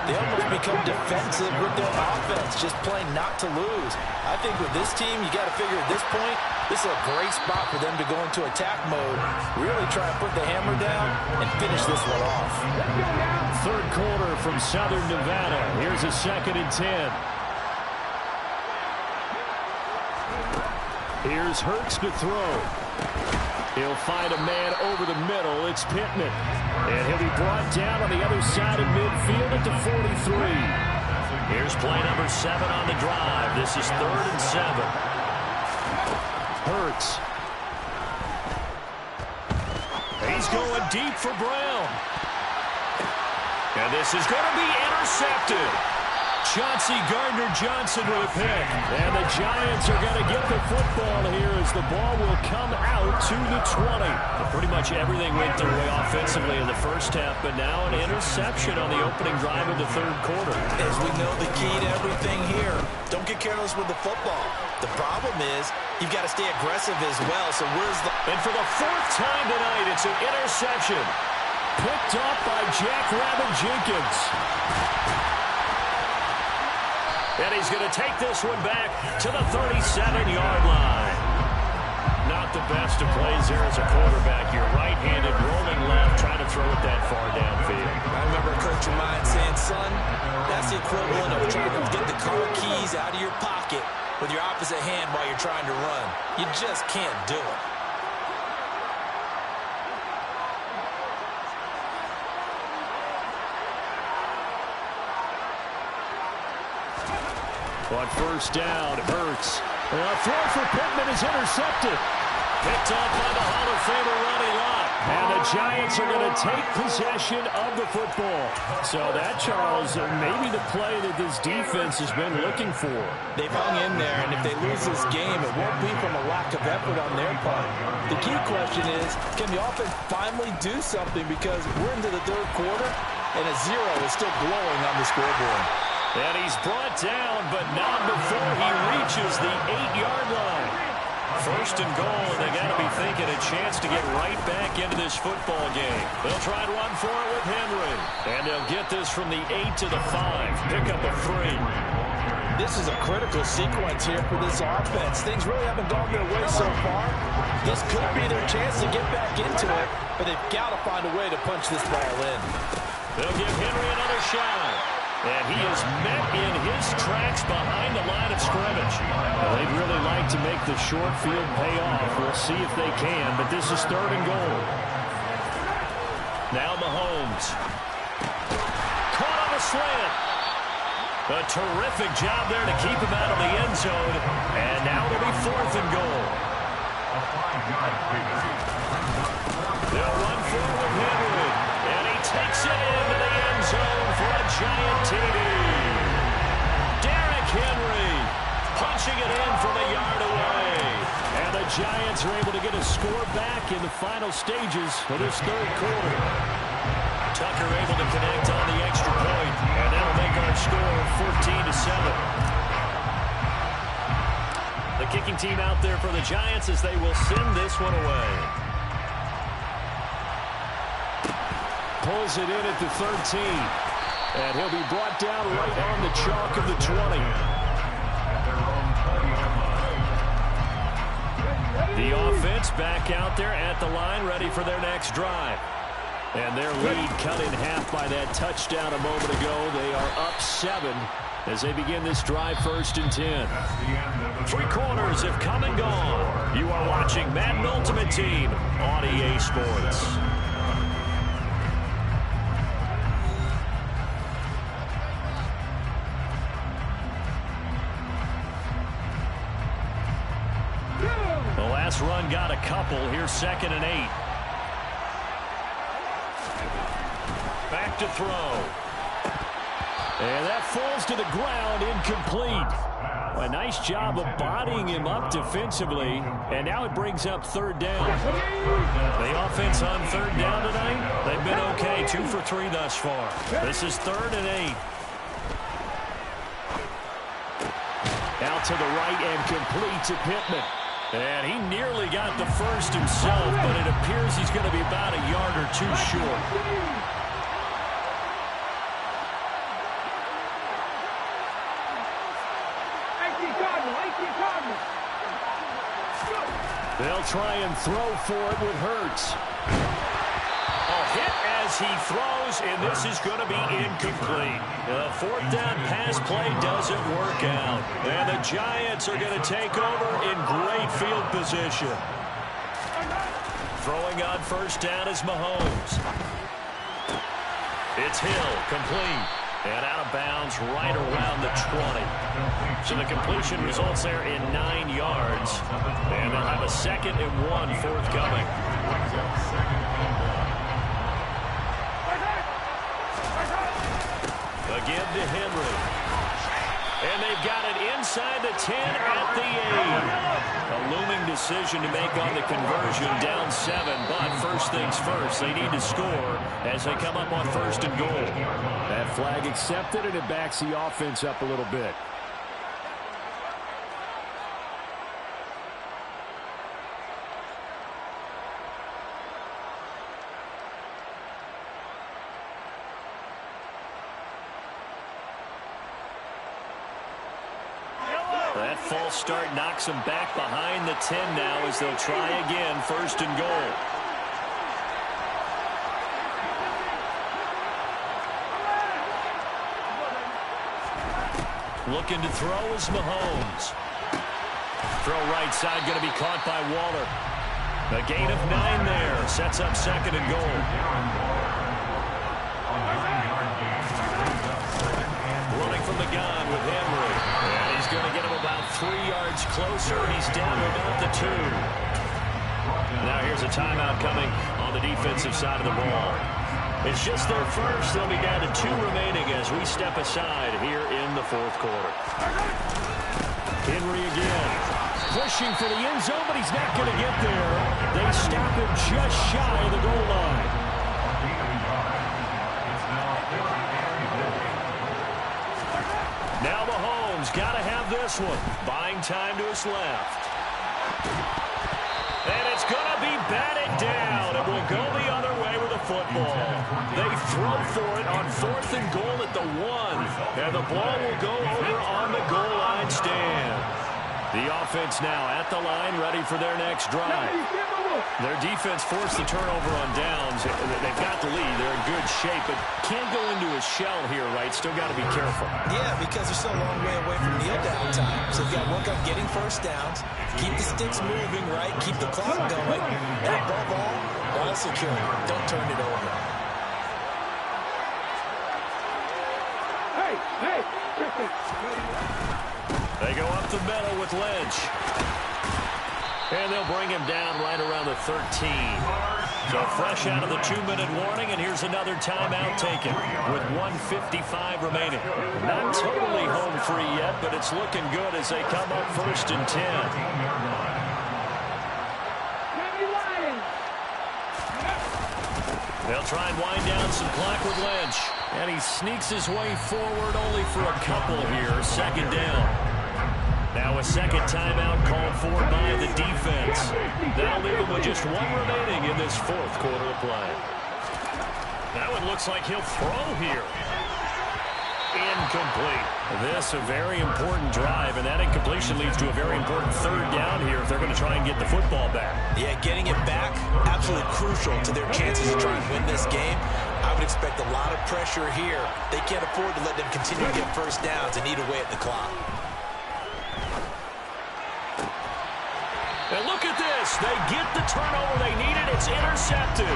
they almost become defensive with their offense, just playing not to lose. I think with this team, you got to figure at this point, this is a great spot for them to go into attack mode, really try to put the hammer down and finish this one off. 3rd quarter from Southern Nevada. Here's a 2nd and 10. Here's Hurts to throw. He'll find a man over the middle. It's Pittman. And he'll be brought down on the other side of midfield at the 43. Here's play number 7 on the drive. This is 3rd and 7. Hurts. He's going deep for Brown. And this is going to be intercepted. Chauncey Gardner-Johnson with a pick. And the Giants are going to get the football here as the ball will come out to the 20. Well, pretty much everything went their way offensively in the first half, but now an interception on the opening drive of the 3rd quarter. As we know, the key to everything here, don't get careless with the football. The problem is you've got to stay aggressive as well. So where's the... And for the 4th time tonight, it's an interception. Picked up by Jack Rabbit Jenkins. And he's going to take this one back to the 37-yard line. Not the best of plays there as a quarterback. You're right-handed, rolling left, trying to throw it that far downfield. I remember Coach of mine saying, son, that's the equivalent of trying to get the car keys out of your pocket with your opposite hand while you're trying to run. You just can't do it. On first down, Hurts. And a throw for Pittman is intercepted. Picked off by the Hall of Famer Ronnie Lott. And the Giants are going to take possession of the football. So that, Charles, maybe the play that this defense has been looking for. They've hung in there, and if they lose this game, it won't be from a lack of effort on their part. The key question is, can the offense finally do something? Because we're into the 3rd quarter, and a 0 is still glowing on the scoreboard. And he's brought down, but not before he reaches the 8-yard line. 1st and goal, and they got to be thinking a chance to get right back into this football game. They'll try to run for it with Henry. And they'll get this from the 8 to the 5. Pick up a 3. This is a critical sequence here for this offense. Things really haven't gone their way so far. This could be their chance to get back into it, but they've got to find a way to punch this ball in. They'll give Henry another shot. And he is met in his tracks behind the line of scrimmage. Well, they'd really like to make the short field pay off. We'll see if they can, but this is 3rd and goal. Now Mahomes. Caught on a slant. A terrific job there to keep him out of the end zone. And now it'll be 4th and goal. They'll run forward with Henry. And he takes it into the end zone for a giant TD. Derrick Henry punching it in from a yard away. And the Giants are able to get a score back in the final stages of this 3rd quarter. Tucker able to connect on the extra point, and that'll make our score 14-7. The kicking team out there for the Giants as they will send this one away. Pulls it in at the 13. And he'll be brought down right on the chalk of the 20. The offense back out there at the line, ready for their next drive. And their lead cut in half by that touchdown a moment ago. They are up 7 as they begin this drive, 1st and 10. 3 quarters have come and gone. You are watching Madden Ultimate Team on EA Sports. The last run got a couple. Here's 2nd and 8. Back to throw. And that falls to the ground, incomplete. A nice job of bodying him up defensively, and now it brings up 3rd down. The offense on 3rd down tonight, they've been okay, 2 for 3 thus far. This is 3rd and 8. Out to the right and complete to Pittman. And he nearly got the first himself, but it appears he's going to be about a yard or 2 short. They'll try and throw for it with Hurts. A hit as he throws, and this is going to be incomplete. The 4th down pass play doesn't work out. And the Giants are going to take over in great field position. Throwing on first down is Mahomes. It's Hill, complete. And out of bounds right around the 20. So the completion results there in 9 yards. And they'll have a 2nd and 1 forthcoming. Again to Henry. And they've got it inside the 10 at the 8. A looming decision to make on the conversion, down 7. But first things first, they need to score as they come up on 1st and goal. That flag accepted, and it backs the offense up a little bit. That false start knocks them back behind the 10 now as they'll try again, 1st and goal. Looking to throw is Mahomes. Throw right side, going to be caught by Waller. A gain of 9 there, sets up 2nd and goal. Running from the gun with Henry. And he's going to get him about 3 yards closer. He's down to about the 2. Now here's a timeout coming on the defensive side of the ball. It's just their first. They'll be down to 2 remaining as we step aside here in the 4th quarter. Henry again. Pushing for the end zone, but he's not going to get there. They stop him just shy of the goal line. Now Mahomes got to have this one. Buying time to his left. And it's going to be batted down. It will go the other way with the football. They throw for it on 4th and goal at the 1. And the ball will go over on the goal line stand. The offense now at the line, ready for their next drive. Their defense forced the turnover on downs. They've got the lead. They're in good shape, but can't go into a shell here, right? Still got to be careful. Yeah, because they're still a long way away from kneel down time. So you've got to work on getting first downs, keep the sticks moving, right? Keep the clock going. And above all, ball security. Don't turn it over. They go up the middle with Lynch. And they'll bring him down right around the 13. So fresh out of the 2-minute warning, and here's another timeout taken with 1:55 remaining. Not totally home free yet, but it's looking good as they come up 1st and 10. They'll try and wind down some clock with Lynch. And he sneaks his way forward only for a couple here. 2nd down. Now a 2nd timeout called for by the defense. That'll leave him with just 1 remaining in this 4th quarter of play. That one looks like he'll throw here. Incomplete. This a very important drive, and that incompletion leads to a very important 3rd down here if they're going to try and get the football back. Yeah, getting it back, absolutely crucial to their chances to try and win this game. I would expect a lot of pressure here. They can't afford to let them continue to get first downs and eat away at the clock. And look at this. They get the turnover they needed. It's intercepted.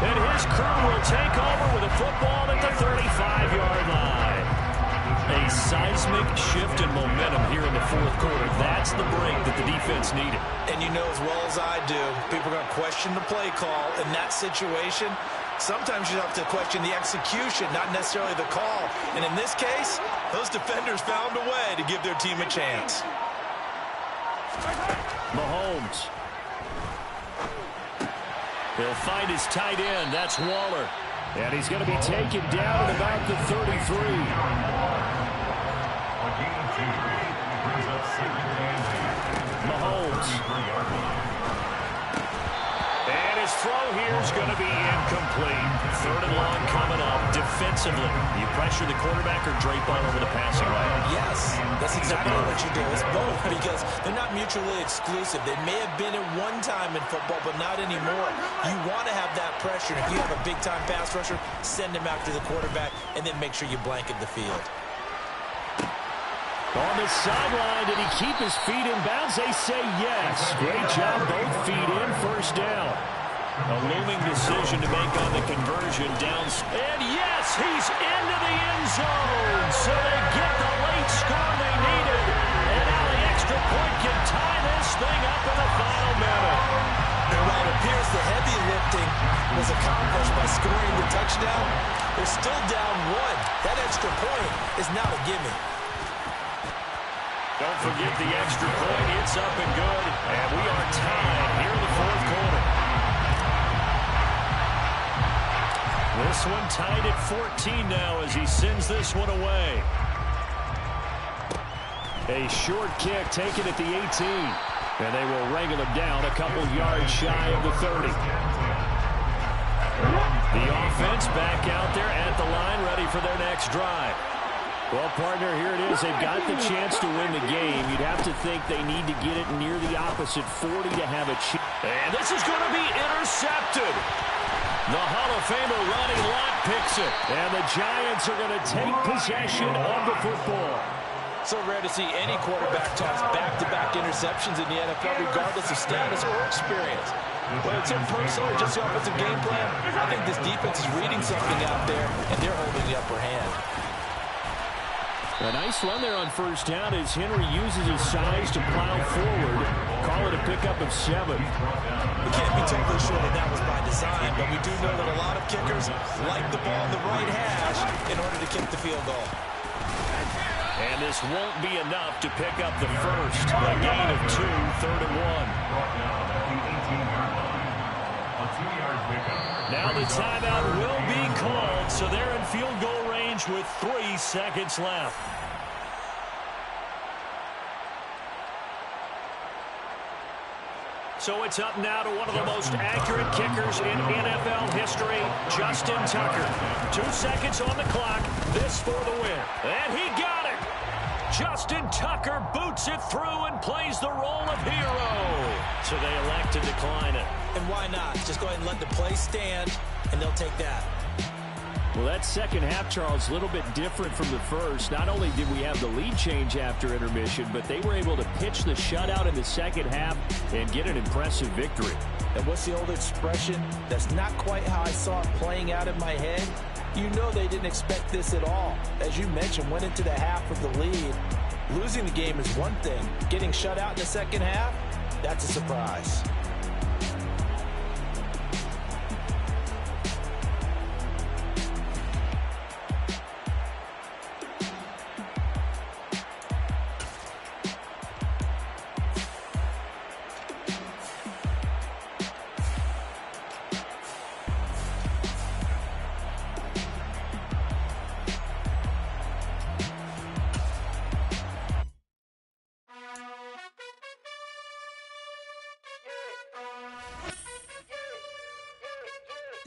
And his crew will take over with a football at the 35-yard line. A seismic shift in momentum here in the 4th quarter. That's the break that the defense needed. And you know as well as I do, people are going to question the play call in that situation. Sometimes you have to question the execution, not necessarily the call. And in this case, those defenders found a way to give their team a chance. Mahomes. He'll find his tight end. That's Waller. And he's going to be taken down at about the 33. Mahomes. And his throw here is going to be incomplete. 3rd and long coming up. Defensively, you pressure the quarterback or drape all over the passing lane? Yes, that's exactly what you do. It's both because they're not mutually exclusive. They may have been at one time in football, but not anymore. You want to have that pressure. If you have a big-time pass rusher, send him after the quarterback, and then make sure you blanket the field. On the sideline, did he keep his feet in bounds? They say yes. Great job, both feet in, 1st down. A looming decision to make on the conversion down. And yes, he's into the end zone. So they get the late score they needed. And now the extra point can tie this thing up in the final minute. And while it appears the heavy lifting was accomplished by scoring the touchdown, they're still down 1. That extra point is now a gimme. Don't forget the extra point. It's up and good. And we are tied here in the fourth quarter. This one tied at 14 now as he sends this one away. A short kick taken at the 18. And they will wrangle him down a couple yards shy of the 30. The offense back out there at the line, ready for their next drive. Well, partner, here it is. They've got the chance to win the game. You'd have to think they need to get it near the opposite 40 to have a chance. And this is going to be intercepted. The Hall of Famer Ronnie Lott picks it. And the Giants are going to take possession of the football. So rare to see any quarterback toss back-to-back interceptions in the NFL, regardless of status or experience. Whether it's impersonal or just the offensive game plan, I think this defense is reading something out there, and they're holding the upper hand. A nice run there on first down as Henry uses his size to plow forward. Call it a pickup of 7. We can't be totally sure that was by design, but we do know that a lot of kickers like the ball in the right hash in order to kick the field goal. And this won't be enough to pick up the first. A gain of 2, 3rd and 1. Now the timeout will be called, so they're in field goal range with 3 seconds left. So it's up now to one of the most accurate kickers in NFL history, Justin Tucker. 2 seconds on the clock. This for the win. And he got it. Justin Tucker boots it through and plays the role of hero. So they elect to decline it. And why not? Just go ahead and let the play stand, and they'll take that. Well, that second half, Charles, a little bit different from the first. Not only did we have the lead change after intermission, but they were able to pitch the shutout in the second half and get an impressive victory. And what's the old expression? That's not quite how I saw it playing out in my head. You know they didn't expect this at all. As you mentioned, went into the half with the lead. Losing the game is one thing. Getting shut out in the second half, that's a surprise.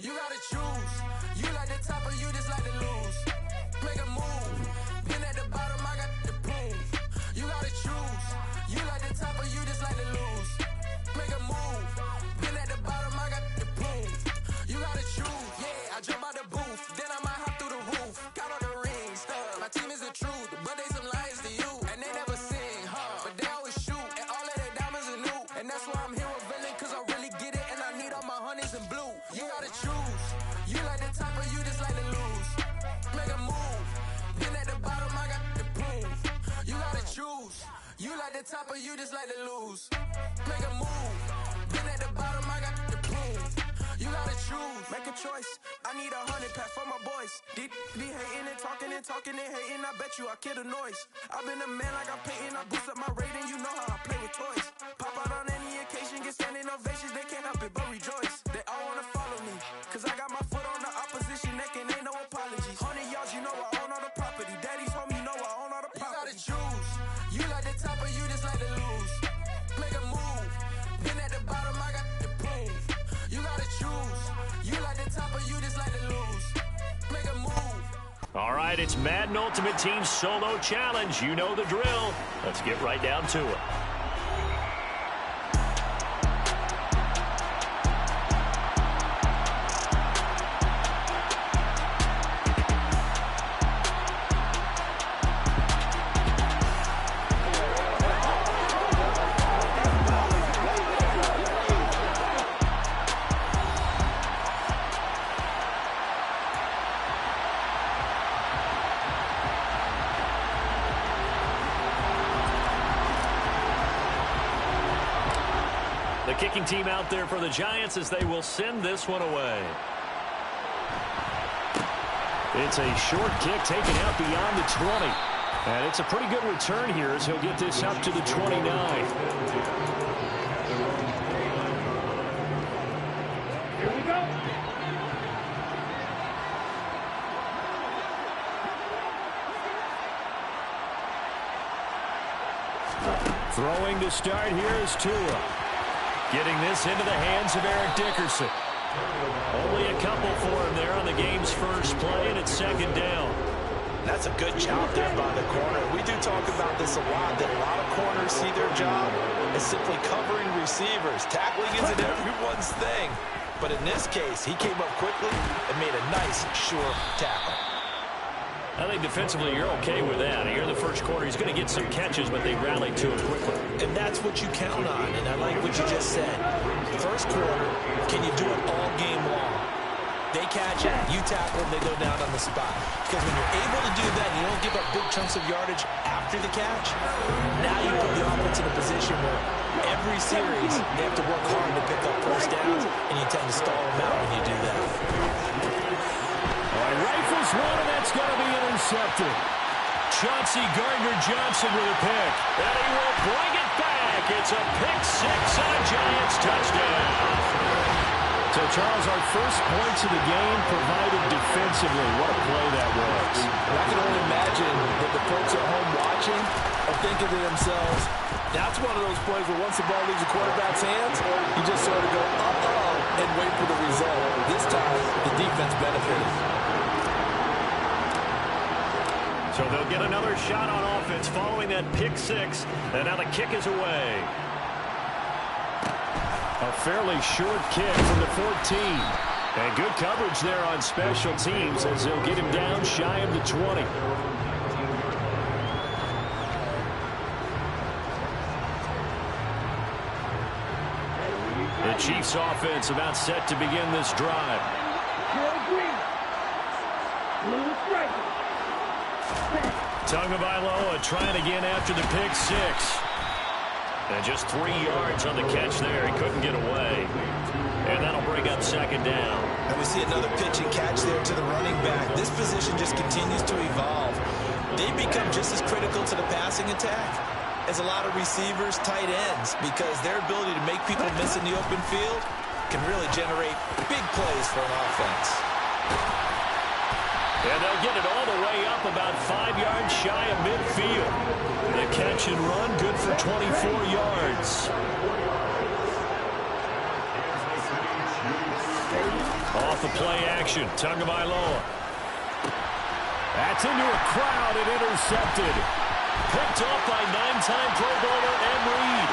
You gotta choose. You like the top or you just like to lose. Make a move. Been at the bottom, I got the proof. You gotta choose. You like the top or you just like to lose. Make a move. Been at the bottom, I got the proof. You gotta choose. Yeah, I jump out the booth. Then I might hop through the roof. Got all the rings, stuff. My team is the truth, but they some liars to you. And they never sing, but they always shoot. And all of their diamonds are new. And that's why I'm here with villain, cause I really get it. And I need all my honeys in blue. You gotta choose. You like the top or you just like to lose. Make a move. Been at the bottom, I got the proof. You gotta choose. You like the top or you just like to lose. Make a move. Been at the bottom, I got the proof. You gotta choose. Make a choice. I need 100 pack for my boys. Be hating and talking and talking and hating. I bet you I kill the noise. I've been a man like I'm Peyton. I boost up my rating. You know how I play with toys. Pop out on any occasion, get standing ovations. They can't help it but rejoice. They all wanna follow me, cause I got my foot on the opposition neck and ain't no apologies. 100 yards, you know I own all the property. Daddy's home, you know I own all the property. You gotta choose. You like the top or you just like to lose. Make a move. Been at the bottom, I got the proof. You gotta choose. You like the top or you just like to lose. Make a move. All right, it's Madden Ultimate Team Solo Challenge. You know the drill. Let's get right down to it. kicking team out there for the Giants as they will send this one away. It's a short kick taken out beyond the 20. And it's a pretty good return here as he'll get this up to the 29. Here we go. Throwing to start here is Tua. Getting this into the hands of Eric Dickerson. Only a couple for him there on the game's first play, and it's second down. That's a good job there by the corner. We do talk about this a lot, that a lot of corners see their job as simply covering receivers. Tackling isn't everyone's thing. But in this case, he came up quickly and made a nice, sure tackle. I think defensively you're okay with that. Here in the first quarter, he's going to get some catches, but they rallied to it quickly. And that's what you count on, and I like what you just said. First quarter, can you do it all game long? They catch it, you tackle them, they go down on the spot. Because when you're able to do that, you don't give up big chunks of yardage after the catch. Now you put the offense in a position where every series they have to work hard to pick up first downs, and you tend to stall them out when you do that. Rifles one, and that's going to be intercepted. Chauncey Gardner-Johnson with a pick. And he will bring it back. It's a pick six and a Giants touchdown. So, Charles, our first points of the game provided defensively. What a play that was. I can only imagine that the folks at home watching are thinking to themselves, that's one of those plays where once the ball leaves the quarterback's hands, you just sort of go, uh-oh, and wait for the result. This time, the defense benefited. So they'll get another shot on offense following that pick six. And now the kick is away. A fairly short kick from the 14. And good coverage there on special teams as they'll get him down shy of the 20. The Chiefs offense about set to begin this drive. Tagovailoa trying again after the pick six. And just 3 yards on the catch there. He couldn't get away. And that'll bring up second down. And we see another pitch and catch there to the running back. This position just continues to evolve. They become just as critical to the passing attack as a lot of receivers, tight ends, because their ability to make people miss in the open field can really generate big plays for an offense. And they'll get it all the way up about 5 yards shy of midfield. The catch and run good for 24 yards. Off the play action, Tagovailoa. That's into a crowd and intercepted. Picked off by 9-time Pro Bowler Em Reed.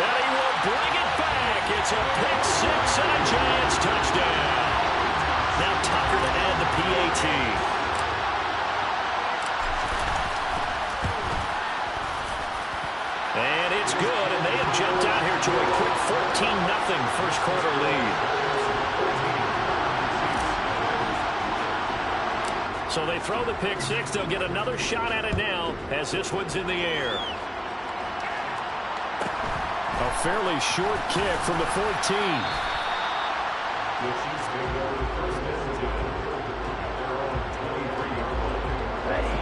And he will bring it back. It's a pick six and a Giants touchdown. Now Tucker to add the PAT. And it's good, and they have jumped out here to a quick 14-0 first quarter lead. So they throw the pick six. They'll get another shot at it now as this one's in the air. A fairly short kick from the 14.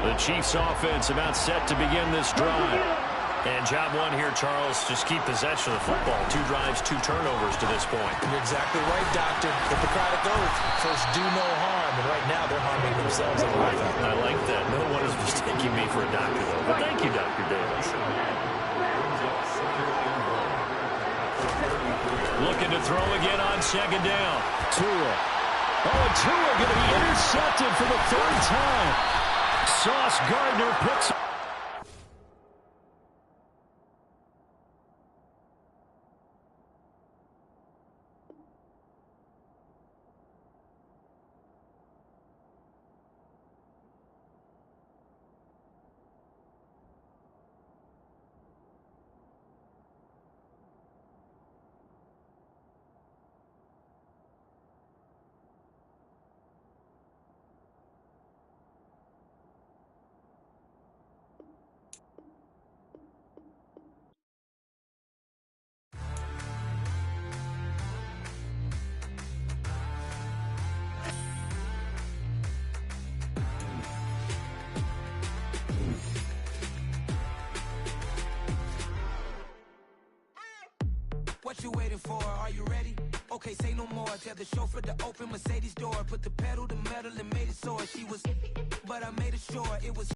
The Chiefs offense about set to begin this drive. And job one here, Charles, just keep possession of the football. 2 drives, 2 turnovers to this point. You're exactly right, Doctor. Hippocratic oath. First, do no harm. And right now, they're harming themselves. I like that. No one is mistaking me for a doctor, though. But thank you, Dr. Davis. Looking to throw again on second down. Tua. Oh, and Tua going to be intercepted for the 3rd time. Sauce Gardner picks up. What you waiting for? Are you ready? Okay, say no more. Tell the chauffeur to open Mercedes door. Put the pedal to metal and made it soar. She was, but I made it sure it was.